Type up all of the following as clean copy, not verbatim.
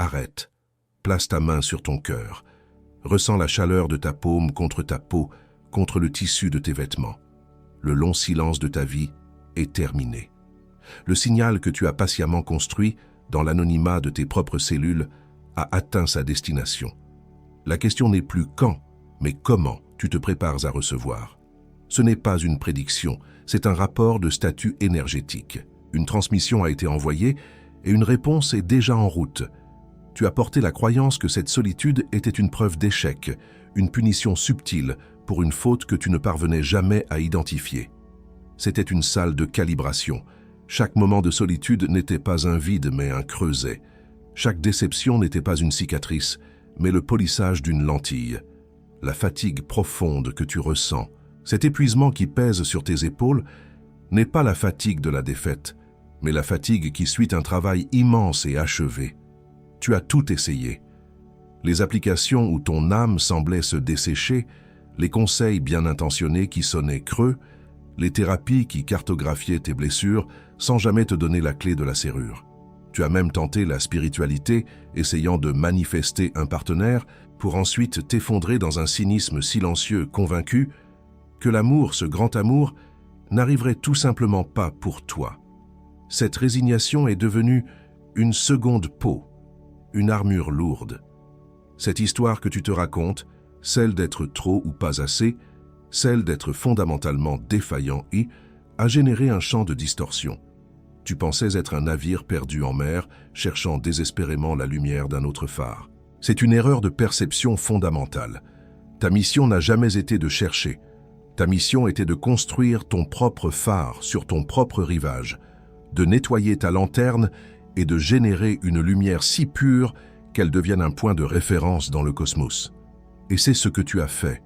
arrête. Place ta main sur ton cœur. Ressens la chaleur de ta paume contre ta peau, contre le tissu de tes vêtements. Le long silence de ta vie est terminé. Le signal que tu as patiemment construit dans l'anonymat de tes propres cellules a atteint sa destination. La question n'est plus quand, mais comment tu te prépares à recevoir. Ce n'est pas une prédiction, c'est un rapport de statut énergétique. Une transmission a été envoyée et une réponse est déjà en route. Tu as porté la croyance que cette solitude était une preuve d'échec, une punition subtile pour une faute que tu ne parvenais jamais à identifier. C'était une salle de calibration. Chaque moment de solitude n'était pas un vide mais un creuset. Chaque déception n'était pas une cicatrice, mais le polissage d'une lentille. La fatigue profonde que tu ressens, cet épuisement qui pèse sur tes épaules, n'est pas la fatigue de la défaite, mais la fatigue qui suit un travail immense et achevé. Tu as tout essayé. Les applications où ton âme semblait se dessécher, les conseils bien intentionnés qui sonnaient creux, les thérapies qui cartographiaient tes blessures sans jamais te donner la clé de la serrure. Tu as même tenté la spiritualité, essayant de manifester un partenaire pour ensuite t'effondrer dans un cynisme silencieux convaincu que l'amour, ce grand amour, n'arriverait tout simplement pas pour toi. Cette résignation est devenue une seconde peau, une armure lourde. Cette histoire que tu te racontes, celle d'être trop ou pas assez, celle d'être fondamentalement défaillant a généré un champ de distorsion. Tu pensais être un navire perdu en mer, cherchant désespérément la lumière d'un autre phare. C'est une erreur de perception fondamentale. Ta mission n'a jamais été de chercher. Ta mission était de construire ton propre phare sur ton propre rivage, de nettoyer ta lanterne et de générer une lumière si pure qu'elle devienne un point de référence dans le cosmos. Et c'est ce que tu as fait.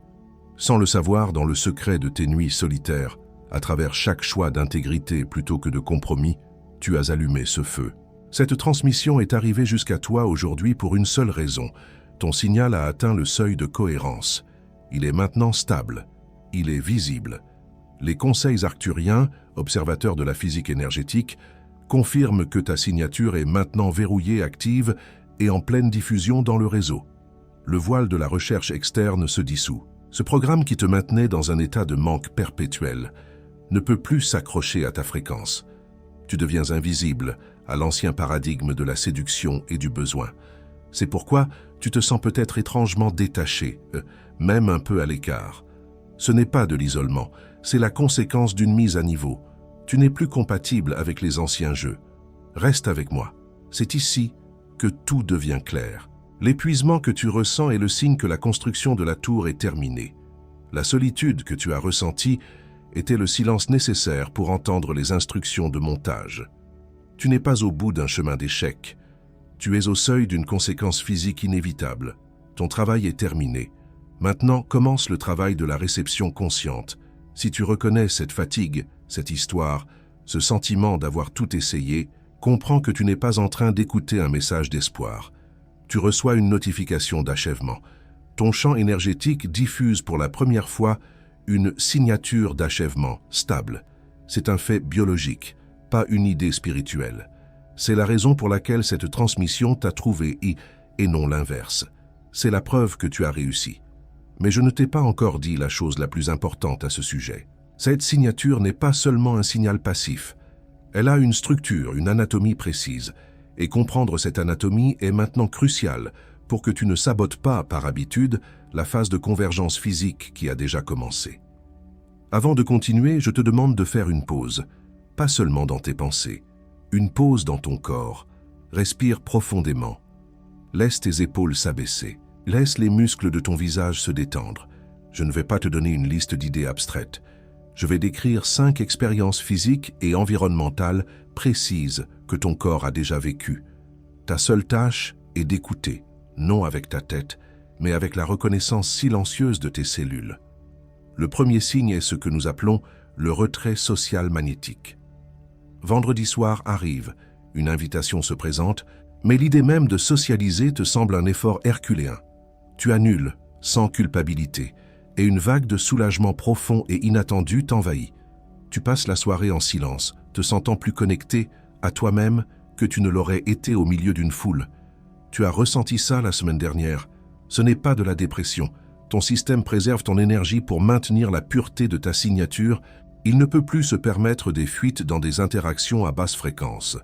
Sans le savoir, dans le secret de tes nuits solitaires, à travers chaque choix d'intégrité plutôt que de compromis, tu as allumé ce feu. Cette transmission est arrivée jusqu'à toi aujourd'hui pour une seule raison. Ton signal a atteint le seuil de cohérence. Il est maintenant stable. Il est visible. Les conseils arcturiens, observateurs de la physique énergétique, confirment que ta signature est maintenant verrouillée, active et en pleine diffusion dans le réseau. Le voile de la recherche externe se dissout. Ce programme qui te maintenait dans un état de manque perpétuel ne peut plus s'accrocher à ta fréquence. Tu deviens invisible à l'ancien paradigme de la séduction et du besoin. C'est pourquoi tu te sens peut-être étrangement détaché, même un peu à l'écart. Ce n'est pas de l'isolement, c'est la conséquence d'une mise à niveau. Tu n'es plus compatible avec les anciens jeux. Reste avec moi. C'est ici que tout devient clair. L'épuisement que tu ressens est le signe que la construction de la tour est terminée. La solitude que tu as ressentie était le silence nécessaire pour entendre les instructions de montage. Tu n'es pas au bout d'un chemin d'échec. Tu es au seuil d'une conséquence physique inévitable. Ton travail est terminé. Maintenant commence le travail de la réception consciente. Si tu reconnais cette fatigue, cette histoire, ce sentiment d'avoir tout essayé, comprends que tu n'es pas en train d'écouter un message d'espoir. Tu reçois une notification d'achèvement. Ton champ énergétique diffuse pour la première fois une signature d'achèvement stable. C'est un fait biologique, pas une idée spirituelle. C'est la raison pour laquelle cette transmission t'a trouvé et non l'inverse. C'est la preuve que tu as réussi. Mais je ne t'ai pas encore dit la chose la plus importante à ce sujet. Cette signature n'est pas seulement un signal passif. Elle a une structure, une anatomie précise. Et comprendre cette anatomie est maintenant crucial pour que tu ne sabotes pas, par habitude, la phase de convergence physique qui a déjà commencé. Avant de continuer, je te demande de faire une pause, pas seulement dans tes pensées, une pause dans ton corps. Respire profondément. Laisse tes épaules s'abaisser. Laisse les muscles de ton visage se détendre. Je ne vais pas te donner une liste d'idées abstraites. Je vais décrire 5 expériences physiques et environnementales précises que ton corps a déjà vécues. Ta seule tâche est d'écouter, non avec ta tête, mais avec la reconnaissance silencieuse de tes cellules. Le premier signe est ce que nous appelons le retrait social magnétique. Vendredi soir arrive, une invitation se présente, mais l'idée même de socialiser te semble un effort herculéen. Tu annules, sans culpabilité, et une vague de soulagement profond et inattendu t'envahit. Tu passes la soirée en silence, te sentant plus connecté à toi-même que tu ne l'aurais été au milieu d'une foule. Tu as ressenti ça la semaine dernière. Ce n'est pas de la dépression. Ton système préserve ton énergie pour maintenir la pureté de ta signature. Il ne peut plus se permettre des fuites dans des interactions à basse fréquence.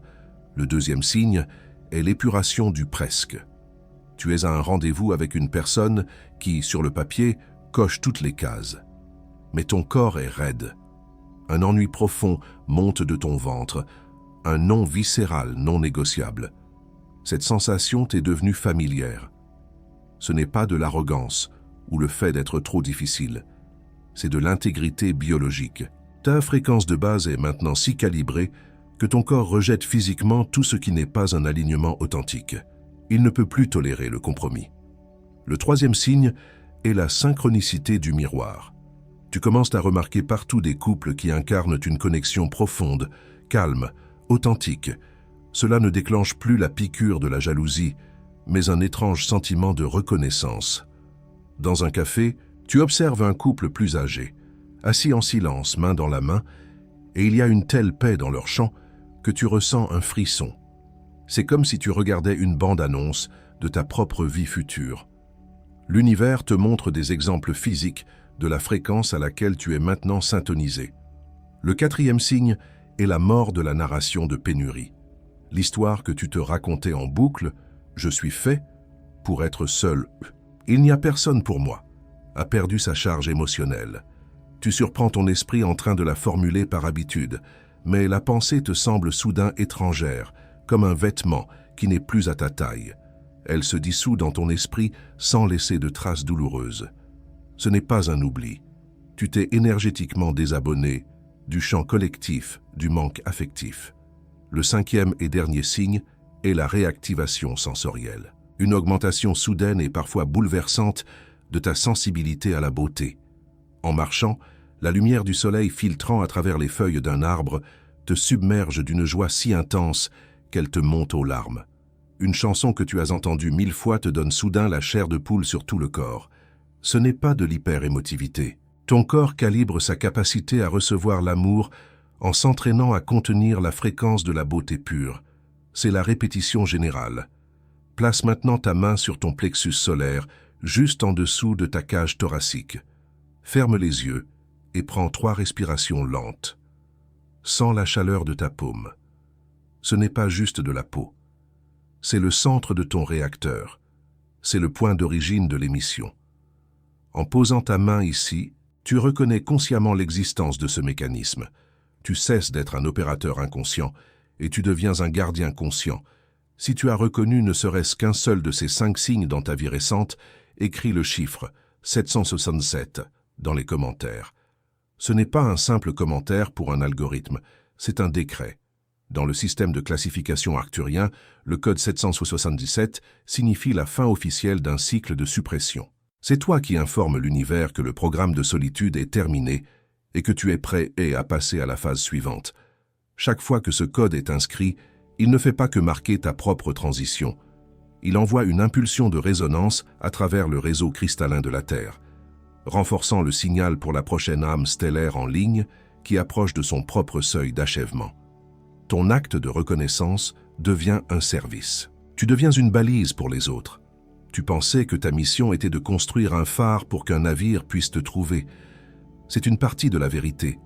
Le deuxième signe est l'épuration du presque. Tu es à un rendez-vous avec une personne qui, sur le papier, coche toutes les cases. Mais ton corps est raide. Un ennui profond monte de ton ventre, un non viscéral non négociable. Cette sensation t'est devenue familière. Ce n'est pas de l'arrogance ou le fait d'être trop difficile. C'est de l'intégrité biologique. Ta fréquence de base est maintenant si calibrée que ton corps rejette physiquement tout ce qui n'est pas un alignement authentique. Il ne peut plus tolérer le compromis. Le troisième signe est la synchronicité du miroir. Tu commences à remarquer partout des couples qui incarnent une connexion profonde, calme, authentique. Cela ne déclenche plus la piqûre de la jalousie, mais un étrange sentiment de reconnaissance. Dans un café, tu observes un couple plus âgé, assis en silence, main dans la main, et il y a une telle paix dans leur chant que tu ressens un frisson. C'est comme si tu regardais une bande-annonce de ta propre vie future. L'univers te montre des exemples physiques de la fréquence à laquelle tu es maintenant syntonisé. Le quatrième signe est la mort de la narration de pénurie. L'histoire que tu te racontais en boucle, « Je suis fait pour être seul. Il n'y a personne pour moi », a perdu sa charge émotionnelle. Tu surprends ton esprit en train de la formuler par habitude, mais la pensée te semble soudain étrangère, comme un vêtement qui n'est plus à ta taille. Elle se dissout dans ton esprit sans laisser de traces douloureuses. Ce n'est pas un oubli. Tu t'es énergétiquement désabonné du champ collectif du manque affectif. Le cinquième et dernier signe est la réactivation sensorielle. Une augmentation soudaine et parfois bouleversante de ta sensibilité à la beauté. En marchant, la lumière du soleil filtrant à travers les feuilles d'un arbre te submerge d'une joie si intense qu'elle te monte aux larmes. Une chanson que tu as entendue 1000 fois te donne soudain la chair de poule sur tout le corps. Ce n'est pas de l'hyper-émotivité. Ton corps calibre sa capacité à recevoir l'amour en s'entraînant à contenir la fréquence de la beauté pure. C'est la répétition générale. Place maintenant ta main sur ton plexus solaire, juste en dessous de ta cage thoracique. Ferme les yeux et prends 3 respirations lentes. Sens la chaleur de ta paume. Ce n'est pas juste de la peau. C'est le centre de ton réacteur. C'est le point d'origine de l'émission. En posant ta main ici, tu reconnais consciemment l'existence de ce mécanisme. Tu cesses d'être un opérateur inconscient et tu deviens un gardien conscient. Si tu as reconnu ne serait-ce qu'un seul de ces 5 signes dans ta vie récente, écris le chiffre 767 dans les commentaires. Ce n'est pas un simple commentaire pour un algorithme, c'est un décret. Dans le système de classification arcturien, le code 777 signifie la fin officielle d'un cycle de suppression. C'est toi qui informes l'univers que le programme de solitude est terminé et que tu es prêt à passer à la phase suivante. Chaque fois que ce code est inscrit, il ne fait pas que marquer ta propre transition. Il envoie une impulsion de résonance à travers le réseau cristallin de la Terre, renforçant le signal pour la prochaine âme stellaire en ligne qui approche de son propre seuil d'achèvement. Ton acte de reconnaissance devient un service. Tu deviens une balise pour les autres. Tu pensais que ta mission était de construire un phare pour qu'un navire puisse te trouver. C'est une partie de la vérité.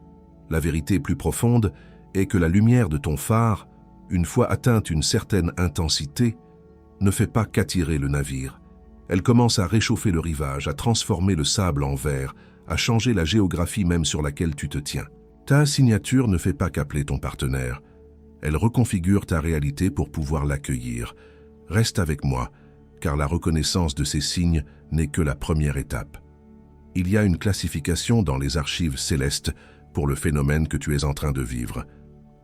La vérité plus profonde est que la lumière de ton phare, une fois atteinte une certaine intensité, ne fait pas qu'attirer le navire. Elle commence à réchauffer le rivage, à transformer le sable en verre, à changer la géographie même sur laquelle tu te tiens. Ta signature ne fait pas qu'appeler ton partenaire. Elle reconfigure ta réalité pour pouvoir l'accueillir. Reste avec moi, car la reconnaissance de ces signes n'est que la première étape. Il y a une classification dans les archives célestes pour le phénomène que tu es en train de vivre.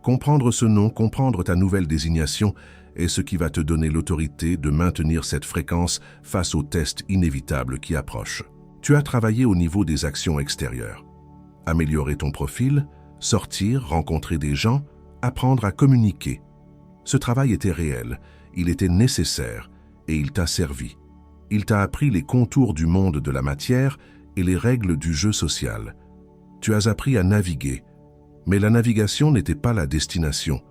Comprendre ce nom, comprendre ta nouvelle désignation est ce qui va te donner l'autorité de maintenir cette fréquence face aux tests inévitables qui approchent. Tu as travaillé au niveau des actions extérieures. Améliorer ton profil, sortir, rencontrer des gens, apprendre à communiquer. Ce travail était réel, il était nécessaire et il t'a servi. Il t'a appris les contours du monde de la matière et les règles du jeu social. Tu as appris à naviguer, mais la navigation n'était pas la destination.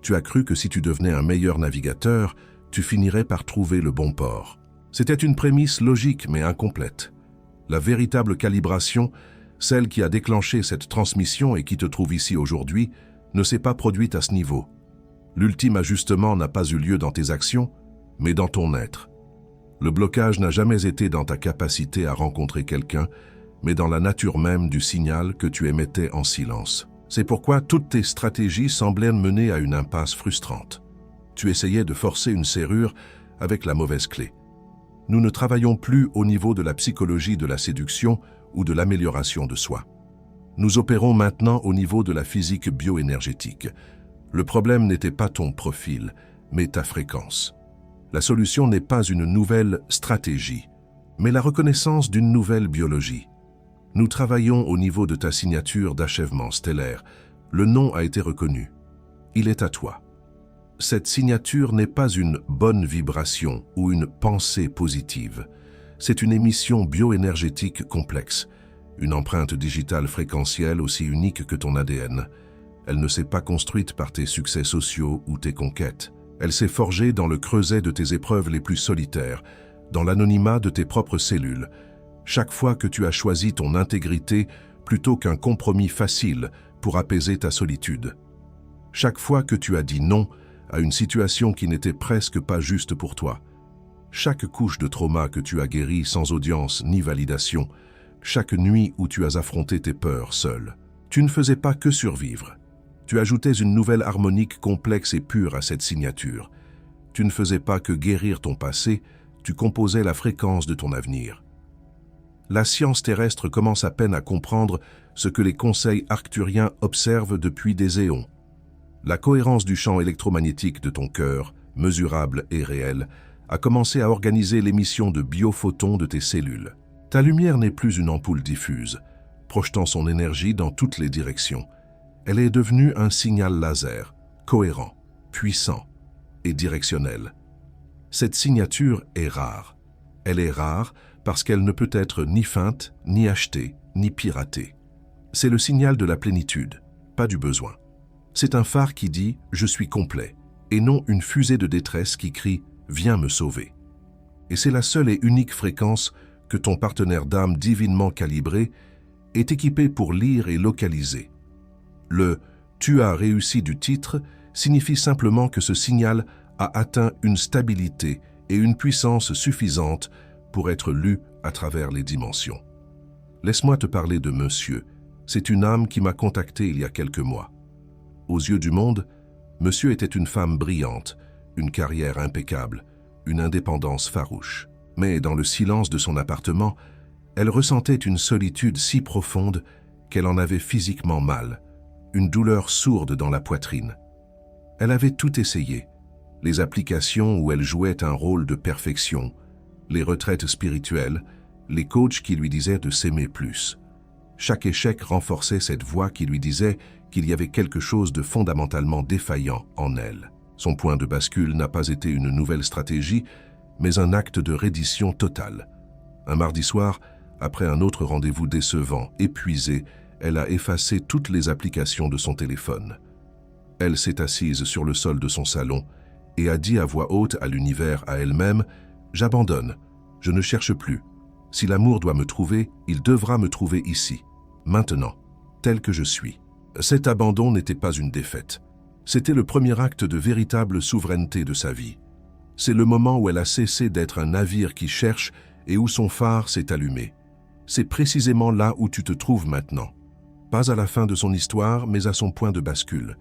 Tu as cru que si tu devenais un meilleur navigateur, tu finirais par trouver le bon port. C'était une prémisse logique mais incomplète. La véritable calibration, celle qui a déclenché cette transmission et qui te trouve ici aujourd'hui, ne s'est pas produite à ce niveau. L'ultime ajustement n'a pas eu lieu dans tes actions, mais dans ton être. Le blocage n'a jamais été dans ta capacité à rencontrer quelqu'un, mais dans la nature même du signal que tu émettais en silence. C'est pourquoi toutes tes stratégies semblaient mener à une impasse frustrante. Tu essayais de forcer une serrure avec la mauvaise clé. Nous ne travaillons plus au niveau de la psychologie de la séduction ou de l'amélioration de soi. Nous opérons maintenant au niveau de la physique bioénergétique. Le problème n'était pas ton profil, mais ta fréquence. La solution n'est pas une nouvelle stratégie, mais la reconnaissance d'une nouvelle biologie. Nous travaillons au niveau de ta signature d'achèvement stellaire. Le nom a été reconnu. Il est à toi. Cette signature n'est pas une bonne vibration ou une pensée positive. C'est une émission bioénergétique complexe, une empreinte digitale fréquentielle aussi unique que ton ADN. Elle ne s'est pas construite par tes succès sociaux ou tes conquêtes. Elle s'est forgée dans le creuset de tes épreuves les plus solitaires, dans l'anonymat de tes propres cellules. Chaque fois que tu as choisi ton intégrité plutôt qu'un compromis facile pour apaiser ta solitude. Chaque fois que tu as dit non à une situation qui n'était presque pas juste pour toi. Chaque couche de trauma que tu as guérie sans audience ni validation. Chaque nuit où tu as affronté tes peurs seul. Tu ne faisais pas que survivre. Tu ajoutais une nouvelle harmonique complexe et pure à cette signature. Tu ne faisais pas que guérir ton passé, tu composais la fréquence de ton avenir. La science terrestre commence à peine à comprendre ce que les conseils arcturiens observent depuis des éons. La cohérence du champ électromagnétique de ton cœur, mesurable et réel, a commencé à organiser l'émission de biophotons de tes cellules. Ta lumière n'est plus une ampoule diffuse, projetant son énergie dans toutes les directions. Elle est devenue un signal laser, cohérent, puissant et directionnel. Cette signature est rare. Elle est rare parce qu'elle ne peut être ni feinte, ni achetée, ni piratée. C'est le signal de la plénitude, pas du besoin. C'est un phare qui dit « je suis complet » et non une fusée de détresse qui crie « viens me sauver ». Et c'est la seule et unique fréquence que ton partenaire d'âme divinement calibré est équipé pour lire et localiser. Le « tu as réussi » du titre signifie simplement que ce signal a atteint une stabilité et une puissance suffisantes pour être lu à travers les dimensions. Laisse-moi te parler de Monsieur. C'est une âme qui m'a contacté il y a quelques mois. Aux yeux du monde, Monsieur était une femme brillante, une carrière impeccable, une indépendance farouche. Mais dans le silence de son appartement, elle ressentait une solitude si profonde qu'elle en avait physiquement mal, une douleur sourde dans la poitrine. Elle avait tout essayé, les applications où elle jouait un rôle de perfection, les retraites spirituelles, les coachs qui lui disaient de s'aimer plus. Chaque échec renforçait cette voix qui lui disait qu'il y avait quelque chose de fondamentalement défaillant en elle. Son point de bascule n'a pas été une nouvelle stratégie, mais un acte de reddition totale. Un mardi soir, après un autre rendez-vous décevant, épuisée, elle a effacé toutes les applications de son téléphone. Elle s'est assise sur le sol de son salon et a dit à voix haute à l'univers, à elle-même, « J'abandonne, je ne cherche plus. Si l'amour doit me trouver, il devra me trouver ici, maintenant, tel que je suis. » Cet abandon n'était pas une défaite. C'était le premier acte de véritable souveraineté de sa vie. C'est le moment où elle a cessé d'être un navire qui cherche et où son phare s'est allumé. C'est précisément là où tu te trouves maintenant. Pas à la fin de son histoire, mais à son point de bascule.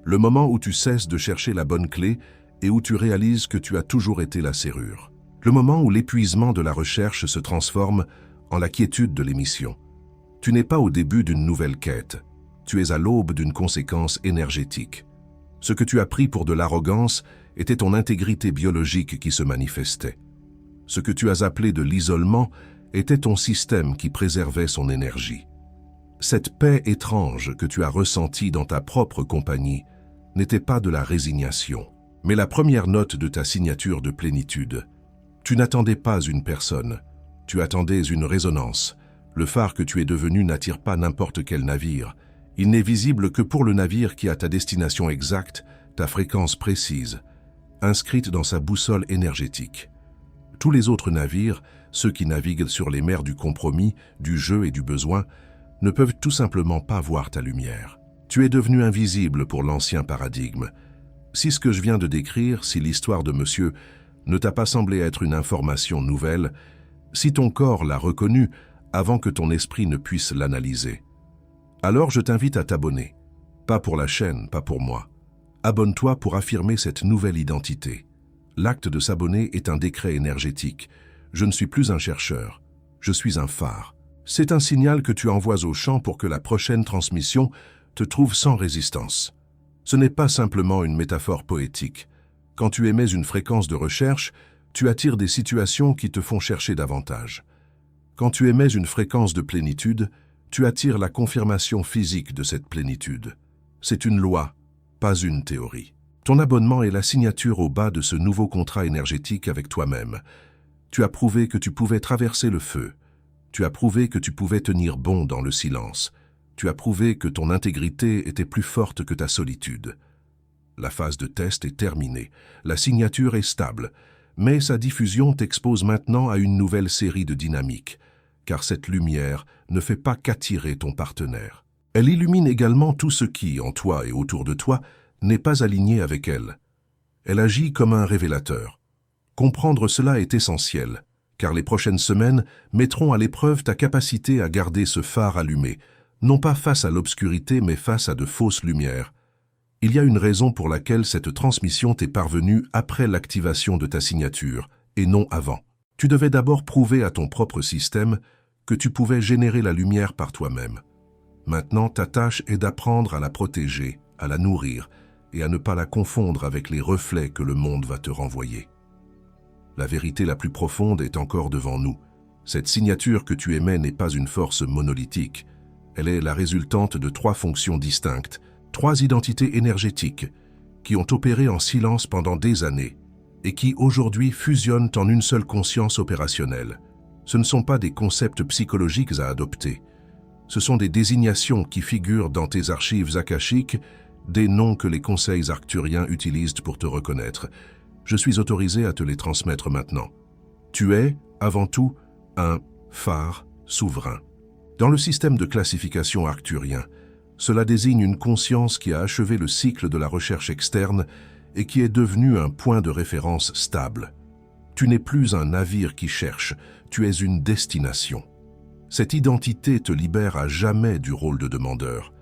Le moment où tu cesses de chercher la bonne clé et où tu réalises que tu as toujours été la serrure. Le moment où l'épuisement de la recherche se transforme en la quiétude de l'émission. Tu n'es pas au début d'une nouvelle quête. Tu es à l'aube d'une conséquence énergétique. Ce que tu as pris pour de l'arrogance était ton intégrité biologique qui se manifestait. Ce que tu as appelé de l'isolement était ton système qui préservait son énergie. Cette paix étrange que tu as ressentie dans ta propre compagnie n'était pas de la résignation, mais la première note de ta signature de plénitude. Tu n'attendais pas une personne, tu attendais une résonance. Le phare que tu es devenu n'attire pas n'importe quel navire. Il n'est visible que pour le navire qui a ta destination exacte, ta fréquence précise. inscrite dans sa boussole énergétique. Tous les autres navires, ceux qui naviguent sur les mers du compromis, du jeu et du besoin, ne peuvent tout simplement pas voir ta lumière. Tu es devenu invisible pour l'ancien paradigme. Si ce que je viens de décrire, si l'histoire de monsieur ne t'a pas semblé être une information nouvelle, si ton corps l'a reconnu avant que ton esprit ne puisse l'analyser, alors je t'invite à t'abonner. Pas pour la chaîne, pas pour moi. Abonne-toi pour affirmer cette nouvelle identité. L'acte de s'abonner est un décret énergétique. Je ne suis plus un chercheur, je suis un phare. C'est un signal que tu envoies au champ pour que la prochaine transmission te trouve sans résistance. Ce n'est pas simplement une métaphore poétique. Quand tu émets une fréquence de recherche, tu attires des situations qui te font chercher davantage. Quand tu émets une fréquence de plénitude, tu attires la confirmation physique de cette plénitude. C'est une loi, pas une théorie. Ton abonnement est la signature au bas de ce nouveau contrat énergétique avec toi-même. Tu as prouvé que tu pouvais traverser le feu. Tu as prouvé que tu pouvais tenir bon dans le silence. Tu as prouvé que ton intégrité était plus forte que ta solitude. La phase de test est terminée. La signature est stable. Mais sa diffusion t'expose maintenant à une nouvelle série de dynamiques, car cette lumière ne fait pas qu'attirer ton partenaire. Elle illumine également tout ce qui, en toi et autour de toi, n'est pas aligné avec elle. Elle agit comme un révélateur. Comprendre cela est essentiel, car les prochaines semaines mettront à l'épreuve ta capacité à garder ce phare allumé, non pas face à l'obscurité, mais face à de fausses lumières. Il y a une raison pour laquelle cette transmission t'est parvenue après l'activation de ta signature, et non avant. Tu devais d'abord prouver à ton propre système que tu pouvais générer la lumière par toi-même. Maintenant, ta tâche est d'apprendre à la protéger, à la nourrir, et à ne pas la confondre avec les reflets que le monde va te renvoyer. La vérité la plus profonde est encore devant nous. Cette signature que tu émets n'est pas une force monolithique. Elle est la résultante de 3 fonctions distinctes, 3 identités énergétiques qui ont opéré en silence pendant des années et qui aujourd'hui fusionnent en une seule conscience opérationnelle. Ce ne sont pas des concepts psychologiques à adopter. Ce sont des désignations qui figurent dans tes archives akashiques, des noms que les conseils arcturiens utilisent pour te reconnaître. Je suis autorisé à te les transmettre maintenant. Tu es, avant tout, un phare souverain. Dans le système de classification arcturien, cela désigne une conscience qui a achevé le cycle de la recherche externe et qui est devenue un point de référence stable. Tu n'es plus un navire qui cherche, tu es une destination. Cette identité te libère à jamais du rôle de demandeur.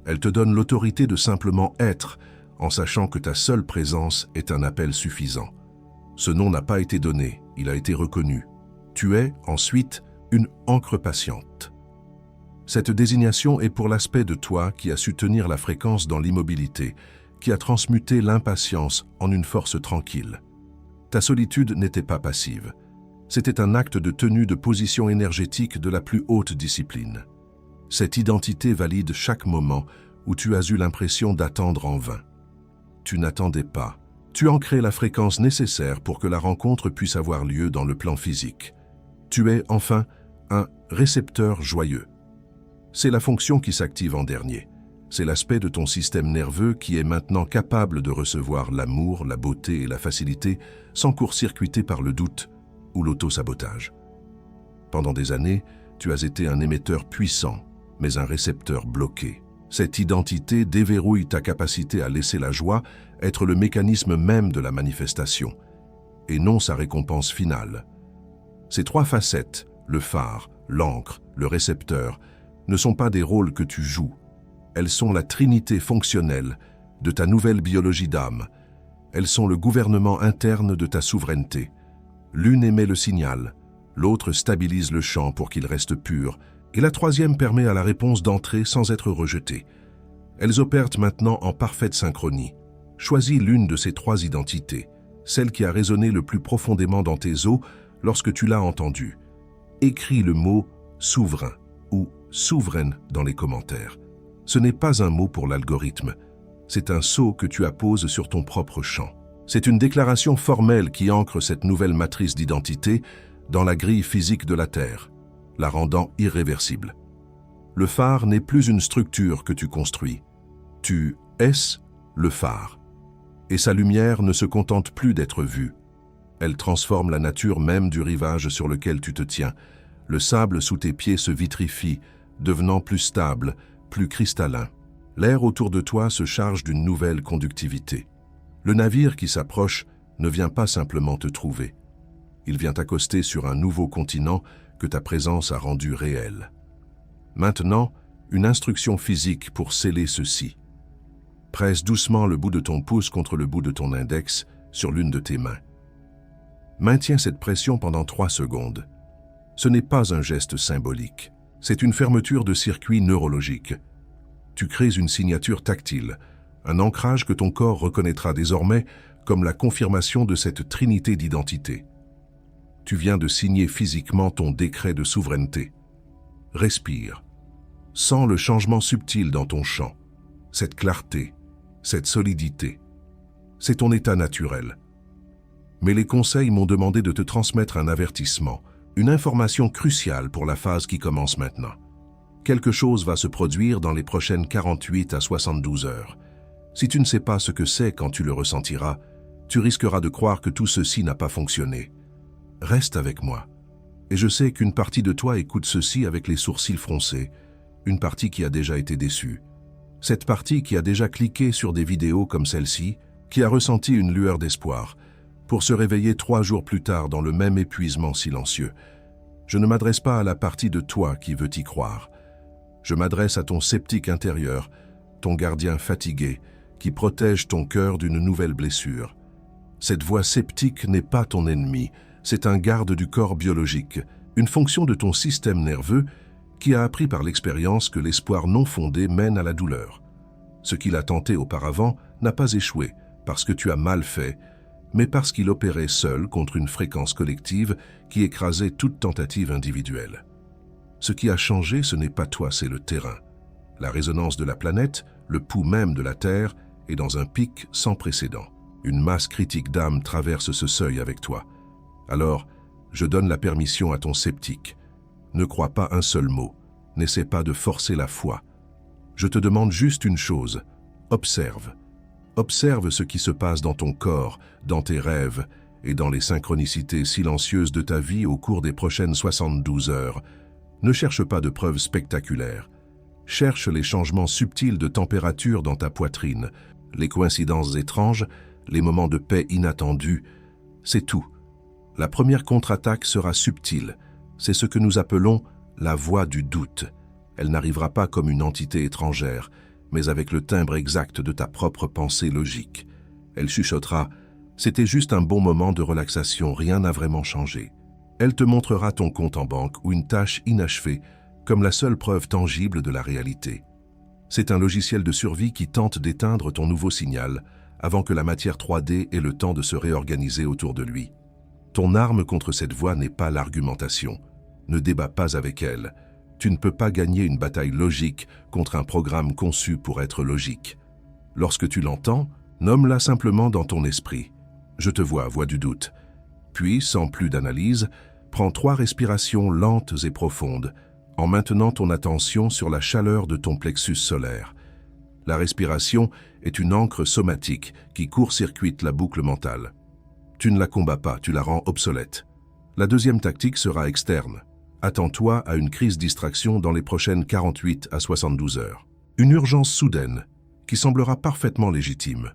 Elle te donne l'autorité de simplement être, en sachant que ta seule présence est un appel suffisant. Ce nom n'a pas été donné, il a été reconnu. Tu es, ensuite, une ancre patiente. Cette désignation est pour l'aspect de toi qui a su tenir la fréquence dans l'immobilité, qui a transmuté l'impatience en une force tranquille. Ta solitude n'était pas passive. C'était un acte de tenue de position énergétique de la plus haute discipline. Cette identité valide chaque moment où tu as eu l'impression d'attendre en vain. Tu n'attendais pas. Tu ancrais la fréquence nécessaire pour que la rencontre puisse avoir lieu dans le plan physique. Tu es, enfin, un récepteur joyeux. C'est la fonction qui s'active en dernier. C'est l'aspect de ton système nerveux qui est maintenant capable de recevoir l'amour, la beauté et la facilité sans court-circuiter par le doute ou l'auto-sabotage. Pendant des années, tu as été un émetteur puissant, mais un récepteur bloqué. Cette identité déverrouille ta capacité à laisser la joie être le mécanisme même de la manifestation, et non sa récompense finale. Ces 3 facettes, le phare, l'encre, le récepteur, ne sont pas des rôles que tu joues. Elles sont la trinité fonctionnelle de ta nouvelle biologie d'âme. Elles sont le gouvernement interne de ta souveraineté. L'une émet le signal, l'autre stabilise le champ pour qu'il reste pur, et la troisième permet à la réponse d'entrer sans être rejetée. Elles opèrent maintenant en parfaite synchronie. Choisis l'une de ces 3 identités, celle qui a résonné le plus profondément dans tes os lorsque tu l'as entendue. Écris le mot « souverain » ou « souveraine » dans les commentaires. Ce n'est pas un mot pour l'algorithme, c'est un sceau que tu apposes sur ton propre champ. C'est une déclaration formelle qui ancre cette nouvelle matrice d'identité dans la grille physique de la Terre, la rendant irréversible. Le phare n'est plus une structure que tu construis. Tu es le phare. Et sa lumière ne se contente plus d'être vue. Elle transforme la nature même du rivage sur lequel tu te tiens. Le sable sous tes pieds se vitrifie, devenant plus stable, plus cristallin. L'air autour de toi se charge d'une nouvelle conductivité. Le navire qui s'approche ne vient pas simplement te trouver. Il vient accoster sur un nouveau continent que ta présence a rendu réel. Maintenant, une instruction physique pour sceller ceci. Presse doucement le bout de ton pouce contre le bout de ton index sur l'une de tes mains. Maintiens cette pression pendant 3 secondes. Ce n'est pas un geste symbolique, c'est une fermeture de circuit neurologique. Tu crées une signature tactile, un ancrage que ton corps reconnaîtra désormais comme la confirmation de cette trinité d'identité. Tu viens de signer physiquement ton décret de souveraineté. Respire. Sens le changement subtil dans ton chant, cette clarté, cette solidité. C'est ton état naturel. Mais les conseils m'ont demandé de te transmettre un avertissement, une information cruciale pour la phase qui commence maintenant. Quelque chose va se produire dans les prochaines 48 à 72 heures. Si tu ne sais pas ce que c'est quand tu le ressentiras, tu risqueras de croire que tout ceci n'a pas fonctionné. Reste avec moi. Et je sais qu'une partie de toi écoute ceci avec les sourcils froncés, une partie qui a déjà été déçue. Cette partie qui a déjà cliqué sur des vidéos comme celle-ci, qui a ressenti une lueur d'espoir, pour se réveiller 3 jours plus tard dans le même épuisement silencieux. Je ne m'adresse pas à la partie de toi qui veut y croire. Je m'adresse à ton sceptique intérieur, ton gardien fatigué, qui protège ton cœur d'une nouvelle blessure. Cette voix sceptique n'est pas ton ennemi, c'est un garde du corps biologique, une fonction de ton système nerveux qui a appris par l'expérience que l'espoir non fondé mène à la douleur. Ce qu'il a tenté auparavant n'a pas échoué parce que tu as mal fait, mais parce qu'il opérait seul contre une fréquence collective qui écrasait toute tentative individuelle. Ce qui a changé, ce n'est pas toi, c'est le terrain. La résonance de la planète, le pouls même de la Terre, est dans un pic sans précédent. Une masse critique d'âmes traverse ce seuil avec toi. Alors, je donne la permission à ton sceptique. Ne crois pas un seul mot, n'essaie pas de forcer la foi. Je te demande juste une chose, observe. Observe ce qui se passe dans ton corps, dans tes rêves et dans les synchronicités silencieuses de ta vie au cours des prochaines 72 heures. Ne cherche pas de preuves spectaculaires. Cherche les changements subtils de température dans ta poitrine, les coïncidences étranges, les moments de paix inattendus. C'est tout. La première contre-attaque sera subtile. C'est ce que nous appelons la voix du doute. Elle n'arrivera pas comme une entité étrangère, mais avec le timbre exact de ta propre pensée logique. Elle chuchotera « C'était juste un bon moment de relaxation, rien n'a vraiment changé ». Elle te montrera ton compte en banque ou une tâche inachevée comme la seule preuve tangible de la réalité. C'est un logiciel de survie qui tente d'éteindre ton nouveau signal avant que la matière 3D ait le temps de se réorganiser autour de lui. Ton arme contre cette voix n'est pas l'argumentation. Ne débat pas avec elle. Tu ne peux pas gagner une bataille logique contre un programme conçu pour être logique. Lorsque tu l'entends, nomme-la simplement dans ton esprit. Je te vois, voix du doute. Puis, sans plus d'analyse, prends 3 respirations lentes et profondes, en maintenant ton attention sur la chaleur de ton plexus solaire. La respiration est une encre somatique qui court-circuite la boucle mentale. Tu ne la combats pas, tu la rends obsolète. La deuxième tactique sera externe. Attends-toi à une crise distraction dans les prochaines 48 à 72 heures. Une urgence soudaine, qui semblera parfaitement légitime.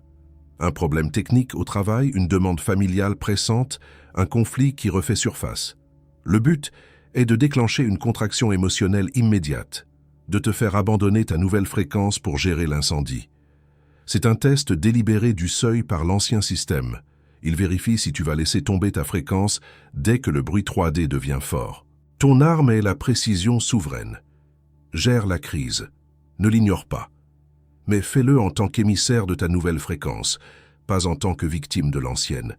Un problème technique au travail, une demande familiale pressante, un conflit qui refait surface. Le but est de déclencher une contraction émotionnelle immédiate, de te faire abandonner ta nouvelle fréquence pour gérer l'incendie. C'est un test délibéré du seuil par l'ancien système. Il vérifie si tu vas laisser tomber ta fréquence dès que le bruit 3D devient fort. Ton arme est la précision souveraine. Gère la crise. Ne l'ignore pas. Mais fais-le en tant qu'émissaire de ta nouvelle fréquence, pas en tant que victime de l'ancienne.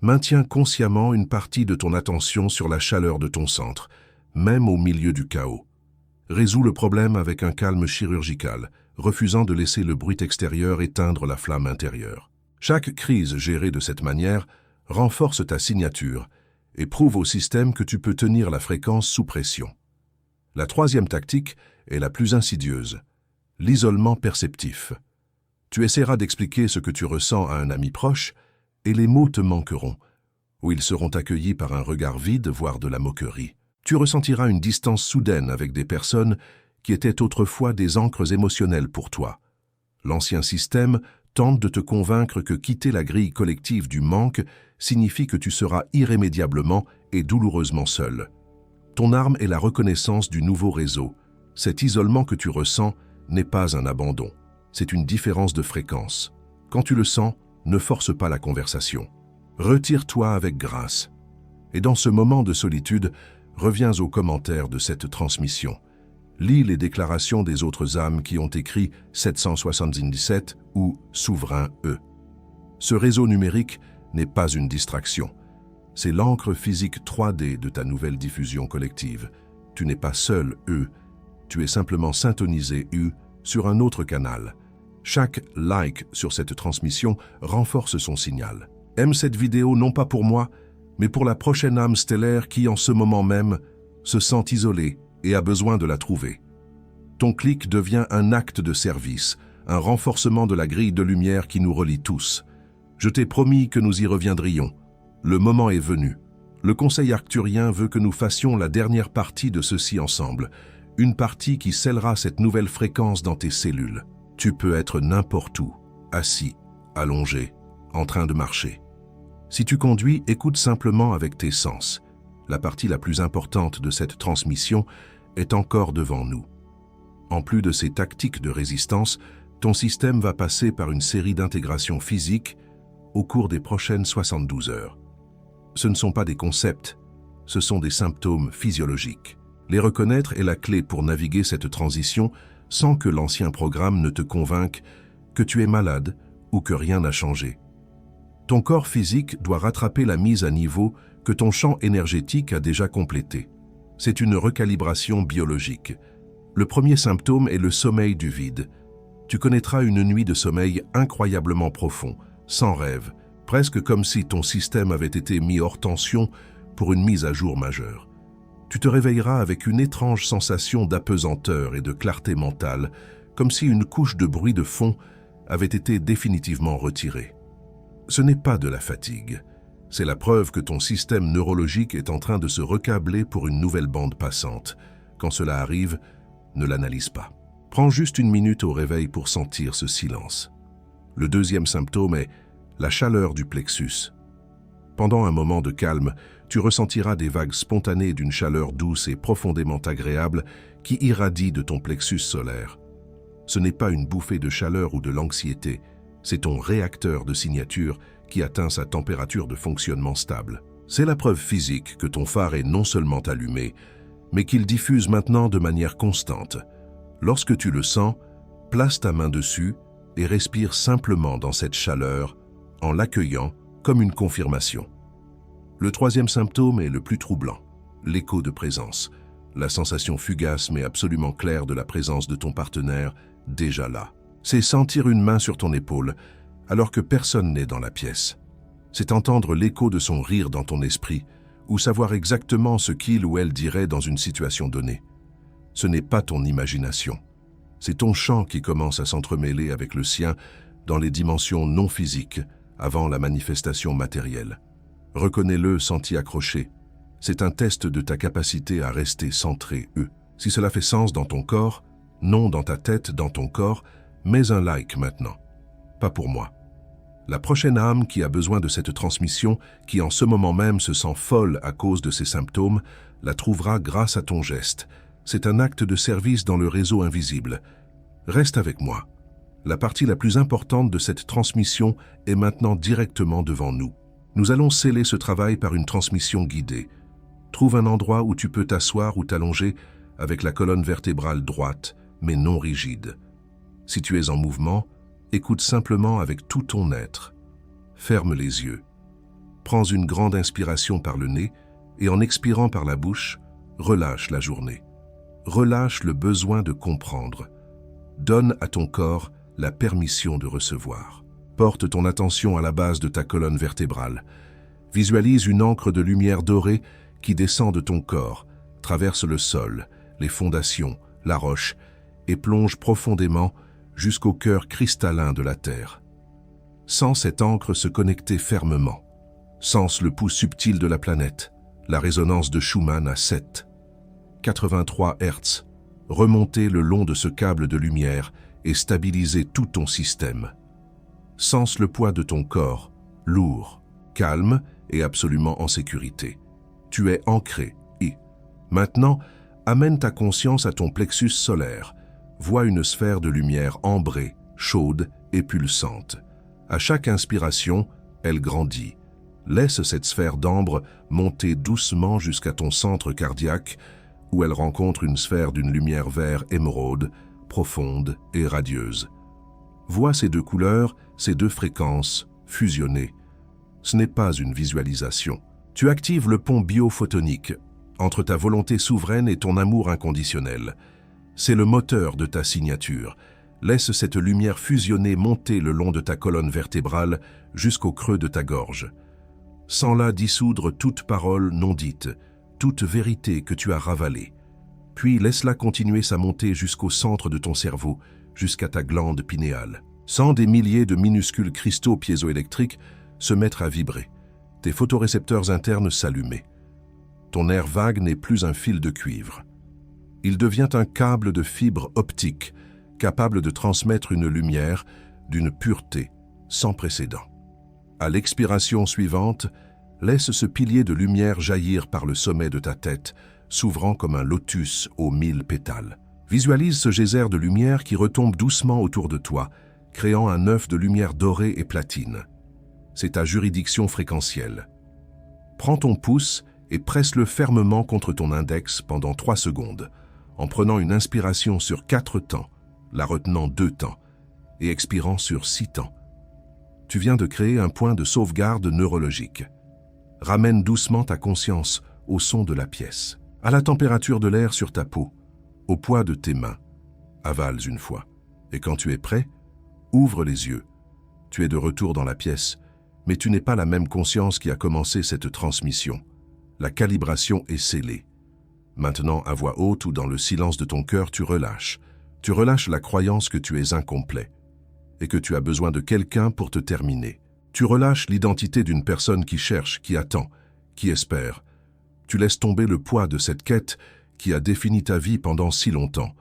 Maintiens consciemment une partie de ton attention sur la chaleur de ton centre, même au milieu du chaos. Résous le problème avec un calme chirurgical, refusant de laisser le bruit extérieur éteindre la flamme intérieure. Chaque crise gérée de cette manière renforce ta signature et prouve au système que tu peux tenir la fréquence sous pression. La troisième tactique est la plus insidieuse, l'isolement perceptif. Tu essaieras d'expliquer ce que tu ressens à un ami proche, et les mots te manqueront, ou ils seront accueillis par un regard vide, voire de la moquerie. Tu ressentiras une distance soudaine avec des personnes qui étaient autrefois des ancres émotionnelles pour toi. L'ancien système tente de te convaincre que quitter la grille collective du manque signifie que tu seras irrémédiablement et douloureusement seul. Ton arme est la reconnaissance du nouveau réseau. Cet isolement que tu ressens n'est pas un abandon, c'est une différence de fréquence. Quand tu le sens, ne force pas la conversation. Retire-toi avec grâce. Et dans ce moment de solitude, reviens aux commentaires de cette transmission. Lis les déclarations des autres âmes qui ont écrit 777 ou Souverain E. Ce réseau numérique n'est pas une distraction. C'est l'encre physique 3D de ta nouvelle diffusion collective. Tu n'es pas seul E, tu es simplement syntonisé U sur un autre canal. Chaque like sur cette transmission renforce son signal. Aime cette vidéo non pas pour moi, mais pour la prochaine âme stellaire qui, en ce moment même, se sent isolée et a besoin de la trouver. Ton clic devient un acte de service, un renforcement de la grille de lumière qui nous relie tous. Je t'ai promis que nous y reviendrions. Le moment est venu. Le Conseil arcturien veut que nous fassions la dernière partie de ceci ensemble, une partie qui scellera cette nouvelle fréquence dans tes cellules. Tu peux être n'importe où, assis, allongé, en train de marcher. Si tu conduis, écoute simplement avec tes sens. La partie la plus importante de cette transmission est encore devant nous. En plus de ces tactiques de résistance, ton système va passer par une série d'intégrations physiques au cours des prochaines 72 heures. Ce ne sont pas des concepts, ce sont des symptômes physiologiques. Les reconnaître est la clé pour naviguer cette transition sans que l'ancien programme ne te convainque que tu es malade ou que rien n'a changé. Ton corps physique doit rattraper la mise à niveau que ton champ énergétique a déjà complété. C'est une recalibration biologique. Le premier symptôme est le sommeil du vide. Tu connaîtras une nuit de sommeil incroyablement profond, sans rêve, presque comme si ton système avait été mis hors tension pour une mise à jour majeure. Tu te réveilleras avec une étrange sensation d'apesanteur et de clarté mentale, comme si une couche de bruit de fond avait été définitivement retirée. Ce n'est pas de la fatigue, c'est la preuve que ton système neurologique est en train de se recabler pour une nouvelle bande passante. Quand cela arrive, ne l'analyse pas. Prends juste une minute au réveil pour sentir ce silence. Le deuxième symptôme est la chaleur du plexus. Pendant un moment de calme, tu ressentiras des vagues spontanées d'une chaleur douce et profondément agréable qui irradie de ton plexus solaire. Ce n'est pas une bouffée de chaleur ou de l'anxiété, c'est ton réacteur de signature qui atteint sa température de fonctionnement stable. C'est la preuve physique que ton phare est non seulement allumé, mais qu'il diffuse maintenant de manière constante. Lorsque tu le sens, place ta main dessus et respire simplement dans cette chaleur en l'accueillant comme une confirmation. Le troisième symptôme est le plus troublant, l'écho de présence, la sensation fugace mais absolument claire de la présence de ton partenaire déjà là. C'est sentir une main sur ton épaule alors que personne n'est dans la pièce. C'est entendre l'écho de son rire dans ton esprit ou savoir exactement ce qu'il ou elle dirait dans une situation donnée. Ce n'est pas ton imagination. C'est ton champ qui commence à s'entremêler avec le sien dans les dimensions non physiques avant la manifestation matérielle. Reconnais-le sans t'y accrocher. C'est un test de ta capacité à rester centré, Si cela fait sens dans ton corps, non dans ta tête, dans ton corps, mets un like maintenant. Pas pour moi. La prochaine âme qui a besoin de cette transmission, qui en ce moment même se sent folle à cause de ses symptômes, la trouvera grâce à ton geste. C'est un acte de service dans le réseau invisible. Reste avec moi. La partie la plus importante de cette transmission est maintenant directement devant nous. Nous allons sceller ce travail par une transmission guidée. Trouve un endroit où tu peux t'asseoir ou t'allonger avec la colonne vertébrale droite, mais non rigide. Si tu es en mouvement, écoute simplement avec tout ton être. Ferme les yeux. Prends une grande inspiration par le nez et en expirant par la bouche, relâche la journée. Relâche le besoin de comprendre. Donne à ton corps la permission de recevoir. Porte ton attention à la base de ta colonne vertébrale. Visualise une encre de lumière dorée qui descend de ton corps, traverse le sol, les fondations, la roche et plonge profondément jusqu'au cœur cristallin de la Terre. Sens cette encre se connecter fermement. Sens le pouls subtil de la planète, la résonance de Schumann à 7,83 Hz, remonter le long de ce câble de lumière et stabiliser tout ton système. Sens le poids de ton corps, lourd, calme et absolument en sécurité. Tu es ancré. Maintenant, amène ta conscience à ton plexus solaire. Vois une sphère de lumière ambrée, chaude et pulsante. À chaque inspiration, elle grandit. Laisse cette sphère d'ambre monter doucement jusqu'à ton centre cardiaque, où elle rencontre une sphère d'une lumière vert émeraude, profonde et radieuse. Vois ces deux couleurs, ces deux fréquences, fusionner. Ce n'est pas une visualisation. Tu actives le pont biophotonique entre ta volonté souveraine et ton amour inconditionnel. C'est le moteur de ta signature. Laisse cette lumière fusionnée monter le long de ta colonne vertébrale jusqu'au creux de ta gorge. Sens-la dissoudre toute parole non dite, toute vérité que tu as ravalée. Puis laisse-la continuer sa montée jusqu'au centre de ton cerveau, jusqu'à ta glande pinéale. Sens des milliers de minuscules cristaux piézoélectriques se mettre à vibrer, tes photorécepteurs internes s'allumer. Ton air vague n'est plus un fil de cuivre. Il devient un câble de fibres optiques, capable de transmettre une lumière d'une pureté sans précédent. À l'expiration suivante, laisse ce pilier de lumière jaillir par le sommet de ta tête, s'ouvrant comme un lotus aux 1000 pétales. Visualise ce geyser de lumière qui retombe doucement autour de toi, créant un œuf de lumière dorée et platine. C'est ta juridiction fréquentielle. Prends ton pouce et presse-le fermement contre ton index pendant 3 secondes, en prenant une inspiration sur 4 temps, la retenant 2 temps, et expirant sur 6 temps. Tu viens de créer un point de sauvegarde neurologique. Ramène doucement ta conscience au son de la pièce, à la température de l'air sur ta peau, au poids de tes mains. Avale une fois, et quand tu es prêt, ouvre les yeux. Tu es de retour dans la pièce, mais tu n'es pas la même conscience qui a commencé cette transmission. La calibration est scellée. Maintenant, à voix haute ou dans le silence de ton cœur, tu relâches. Tu relâches la croyance que tu es incomplet et que tu as besoin de quelqu'un pour te terminer. Tu relâches l'identité d'une personne qui cherche, qui attend, qui espère. Tu laisses tomber le poids de cette quête qui a défini ta vie pendant si longtemps.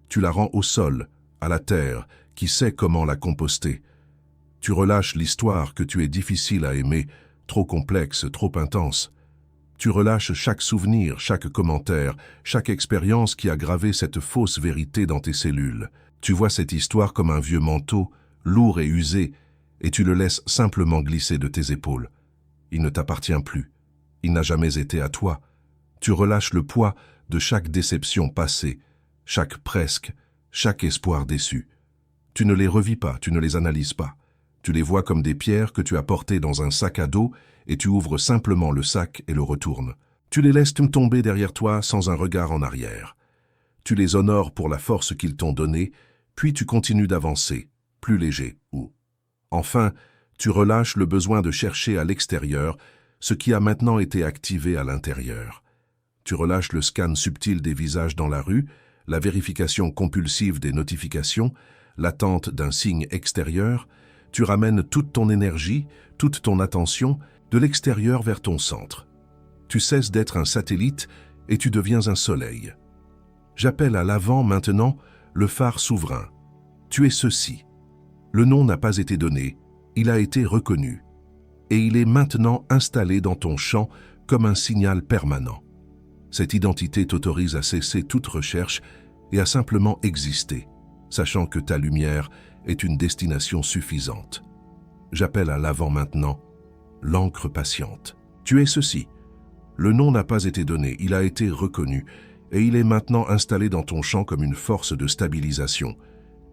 Tu la rends au sol, à la terre, qui sait comment la composter. Tu relâches l'histoire que tu es difficile à aimer, trop complexe, trop intense. Tu relâches chaque souvenir, chaque commentaire, chaque expérience qui a gravé cette fausse vérité dans tes cellules. Tu vois cette histoire comme un vieux manteau, lourd et usé, et tu le laisses simplement glisser de tes épaules. Il ne t'appartient plus. Il n'a jamais été à toi. Tu relâches le poids de chaque déception passée, chaque presque, chaque espoir déçu. Tu ne les revis pas, tu ne les analyses pas. Tu les vois comme des pierres que tu as portées dans un sac à dos et tu ouvres simplement le sac et le retournes. Tu les laisses tomber derrière toi sans un regard en arrière. Tu les honores pour la force qu'ils t'ont donnée, puis tu continues d'avancer, plus léger ou. Enfin, tu relâches le besoin de chercher à l'extérieur ce qui a maintenant été activé à l'intérieur. Tu relâches le scan subtil des visages dans la rue, la vérification compulsive des notifications, l'attente d'un signe extérieur. Tu ramènes toute ton énergie, toute ton attention de l'extérieur vers ton centre. Tu cesses d'être un satellite et tu deviens un soleil. J'appelle à l'avant maintenant le phare souverain. Tu es ceci. Le nom n'a pas été donné, il a été reconnu. Et il est maintenant installé dans ton champ comme un signal permanent. Cette identité t'autorise à cesser toute recherche et à simplement exister, sachant que ta lumière est une destination suffisante. J'appelle à l'avant maintenant l'encre patiente. Tu es ceci. Le nom n'a pas été donné, il a été reconnu, et il est maintenant installé dans ton champ comme une force de stabilisation.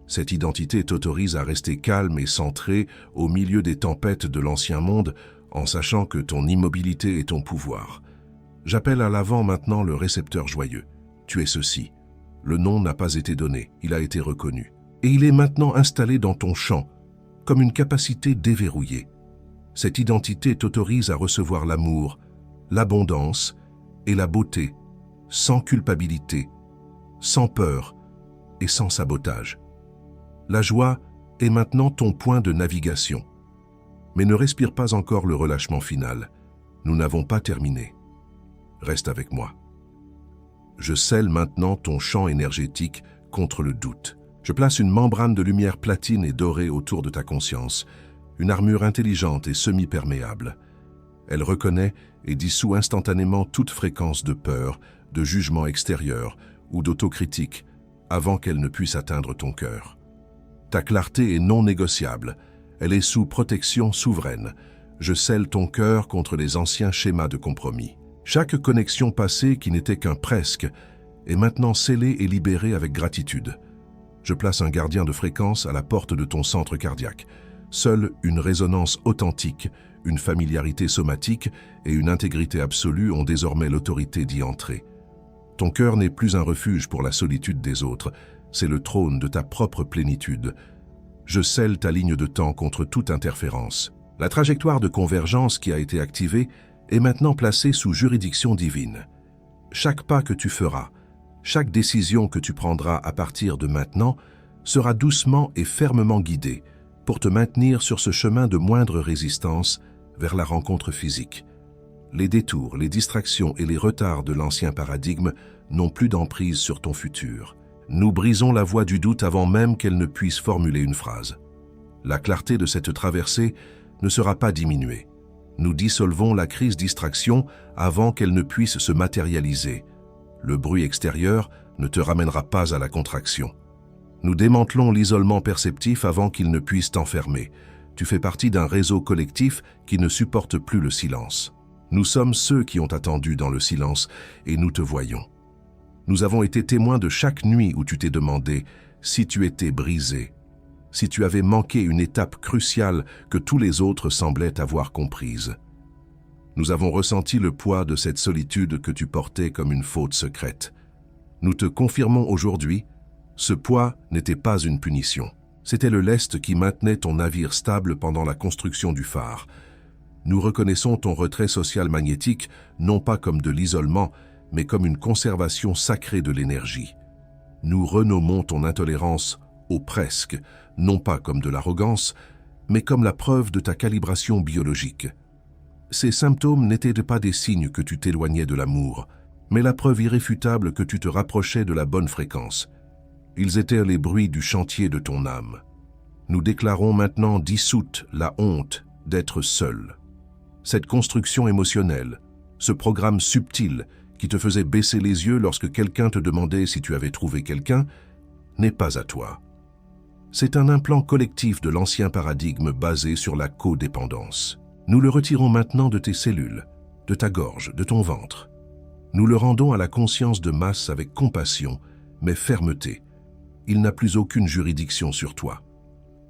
Cette identité t'autorise à rester calme et centré au milieu des tempêtes de l'ancien monde, en sachant que ton immobilité est ton pouvoir. J'appelle à l'avant maintenant le récepteur joyeux. Tu es ceci. Le nom n'a pas été donné, il a été reconnu. Et il est maintenant installé dans ton champ, comme une capacité déverrouillée. Cette identité t'autorise à recevoir l'amour, l'abondance et la beauté, sans culpabilité, sans peur et sans sabotage. La joie est maintenant ton point de navigation. Mais ne respire pas encore le relâchement final. Nous n'avons pas terminé. Reste avec moi. Je scelle maintenant ton champ énergétique contre le doute. Je place une membrane de lumière platine et dorée autour de ta conscience, une armure intelligente et semi-perméable. Elle reconnaît et dissout instantanément toute fréquence de peur, de jugement extérieur ou d'autocritique avant qu'elle ne puisse atteindre ton cœur. Ta clarté est non négociable. Elle est sous protection souveraine. Je scelle ton cœur contre les anciens schémas de compromis. Chaque connexion passée qui n'était qu'un presque est maintenant scellée et libérée avec gratitude. Je place un gardien de fréquence à la porte de ton centre cardiaque. Seule une résonance authentique, une familiarité somatique et une intégrité absolue ont désormais l'autorité d'y entrer. Ton cœur n'est plus un refuge pour la solitude des autres, c'est le trône de ta propre plénitude. Je scelle ta ligne de temps contre toute interférence. La trajectoire de convergence qui a été activée est maintenant placée sous juridiction divine. Chaque pas que tu feras, chaque décision que tu prendras à partir de maintenant sera doucement et fermement guidée pour te maintenir sur ce chemin de moindre résistance vers la rencontre physique. Les détours, les distractions et les retards de l'ancien paradigme n'ont plus d'emprise sur ton futur. Nous brisons la voie du doute avant même qu'elle ne puisse formuler une phrase. La clarté de cette traversée ne sera pas diminuée. Nous dissolvons la crise distraction avant qu'elle ne puisse se matérialiser. Le bruit extérieur ne te ramènera pas à la contraction. Nous démantelons l'isolement perceptif avant qu'il ne puisse t'enfermer. Tu fais partie d'un réseau collectif qui ne supporte plus le silence. Nous sommes ceux qui ont attendu dans le silence et nous te voyons. Nous avons été témoins de chaque nuit où tu t'es demandé si tu étais brisé, si tu avais manqué une étape cruciale que tous les autres semblaient avoir comprise. Nous avons ressenti le poids de cette solitude que tu portais comme une faute secrète. Nous te confirmons aujourd'hui, ce poids n'était pas une punition. C'était le lest qui maintenait ton navire stable pendant la construction du phare. Nous reconnaissons ton retrait social magnétique non pas comme de l'isolement, mais comme une conservation sacrée de l'énergie. Nous renommons ton intolérance au presque, non pas comme de l'arrogance, mais comme la preuve de ta calibration biologique. Ces symptômes n'étaient pas des signes que tu t'éloignais de l'amour, mais la preuve irréfutable que tu te rapprochais de la bonne fréquence. Ils étaient les bruits du chantier de ton âme. Nous déclarons maintenant dissoute la honte d'être seul. Cette construction émotionnelle, ce programme subtil qui te faisait baisser les yeux lorsque quelqu'un te demandait si tu avais trouvé quelqu'un, n'est pas à toi. C'est un implant collectif de l'ancien paradigme basé sur la codépendance. Nous le retirons maintenant de tes cellules, de ta gorge, de ton ventre. Nous le rendons à la conscience de masse avec compassion, mais fermeté. Il n'a plus aucune juridiction sur toi.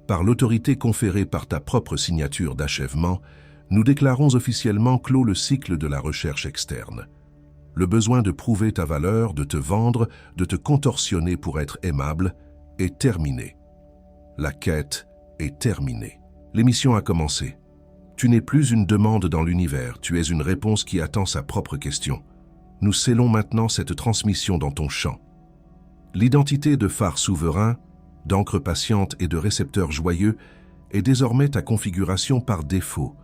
Par l'autorité conférée par ta propre signature d'achèvement, nous déclarons officiellement clos le cycle de la recherche externe. Le besoin de prouver ta valeur, de te vendre, de te contorsionner pour être aimable, est terminé. La quête est terminée. L'émission a commencé. Tu n'es plus une demande dans l'univers, tu es une réponse qui attend sa propre question. Nous scellons maintenant cette transmission dans ton champ. L'identité de phare souverain, d'encre patiente et de récepteur joyeux est désormais ta configuration par défaut.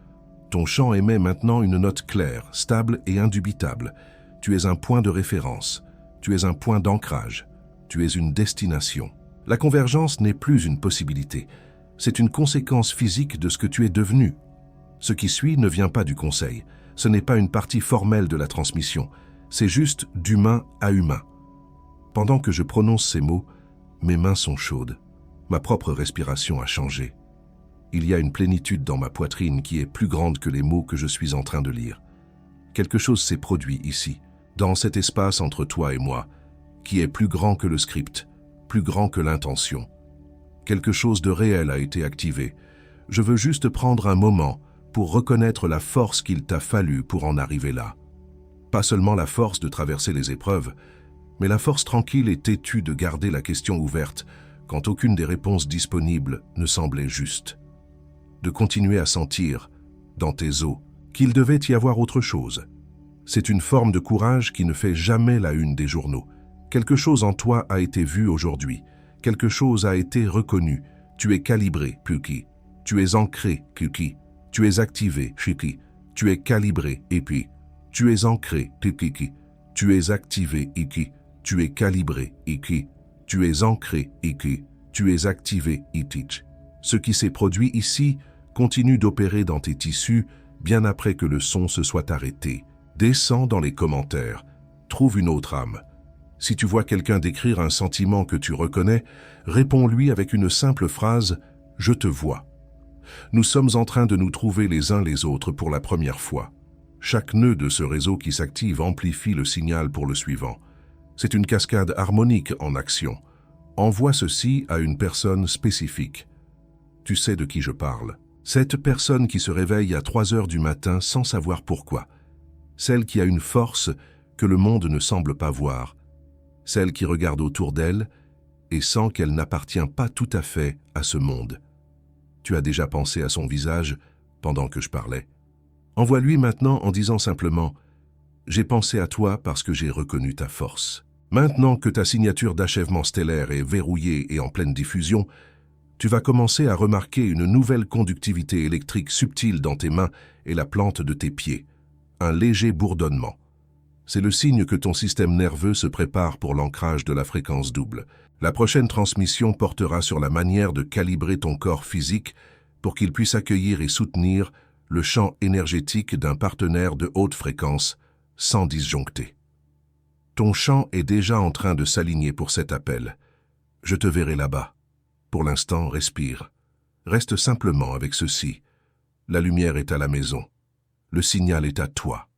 Ton champ émet maintenant une note claire, stable et indubitable. Tu es un point de référence, tu es un point d'ancrage, tu es une destination. La convergence n'est plus une possibilité, c'est une conséquence physique de ce que tu es devenu. Ce qui suit ne vient pas du conseil, ce n'est pas une partie formelle de la transmission, c'est juste d'humain à humain. Pendant que je prononce ces mots, mes mains sont chaudes, ma propre respiration a changé. Il y a une plénitude dans ma poitrine qui est plus grande que les mots que je suis en train de lire. Quelque chose s'est produit ici, dans cet espace entre toi et moi, qui est plus grand que le script, plus grand que l'intention. Quelque chose de réel a été activé. Je veux juste prendre un moment pour reconnaître la force qu'il t'a fallu pour en arriver là. Pas seulement la force de traverser les épreuves, mais la force tranquille et têtue de garder la question ouverte quand aucune des réponses disponibles ne semblait juste. De continuer à sentir, dans tes os, qu'il devait y avoir autre chose. C'est une forme de courage qui ne fait jamais la une des journaux. Quelque chose en toi a été vu aujourd'hui. Quelque chose a été reconnu. Tu es calibré, Puki. Tu es ancré, Puki. Tu es activé, Puki. Tu es calibré, et puis. Tu es ancré, Puki. Tu es activé, Iki. Tu es calibré, Iki. Tu es ancré, Iki. Tu es activé, Itich. Ce qui s'est produit ici continue d'opérer dans tes tissus bien après que le son se soit arrêté. Descends dans les commentaires. Trouve une autre âme. Si tu vois quelqu'un décrire un sentiment que tu reconnais, réponds-lui avec une simple phrase « Je te vois ». Nous sommes en train de nous trouver les uns les autres pour la première fois. Chaque nœud de ce réseau qui s'active amplifie le signal pour le suivant. C'est une cascade harmonique en action. Envoie ceci à une personne spécifique. Tu sais de qui je parle. Cette personne qui se réveille à 3 heures du matin sans savoir pourquoi. Celle qui a une force que le monde ne semble pas voir. Celle qui regarde autour d'elle et sent qu'elle n'appartient pas tout à fait à ce monde. Tu as déjà pensé à son visage pendant que je parlais. Envoie-lui maintenant en disant simplement « J'ai pensé à toi parce que j'ai reconnu ta force ». Maintenant que ta signature d'achèvement stellaire est verrouillée et en pleine diffusion, tu vas commencer à remarquer une nouvelle conductivité électrique subtile dans tes mains et la plante de tes pieds. Un léger bourdonnement. C'est le signe que ton système nerveux se prépare pour l'ancrage de la fréquence double. La prochaine transmission portera sur la manière de calibrer ton corps physique pour qu'il puisse accueillir et soutenir le champ énergétique d'un partenaire de haute fréquence sans disjoncter. Ton champ est déjà en train de s'aligner pour cet appel. Je te verrai là-bas. Pour l'instant, respire. Reste simplement avec ceci. La lumière est à la maison. Le signal est à toi.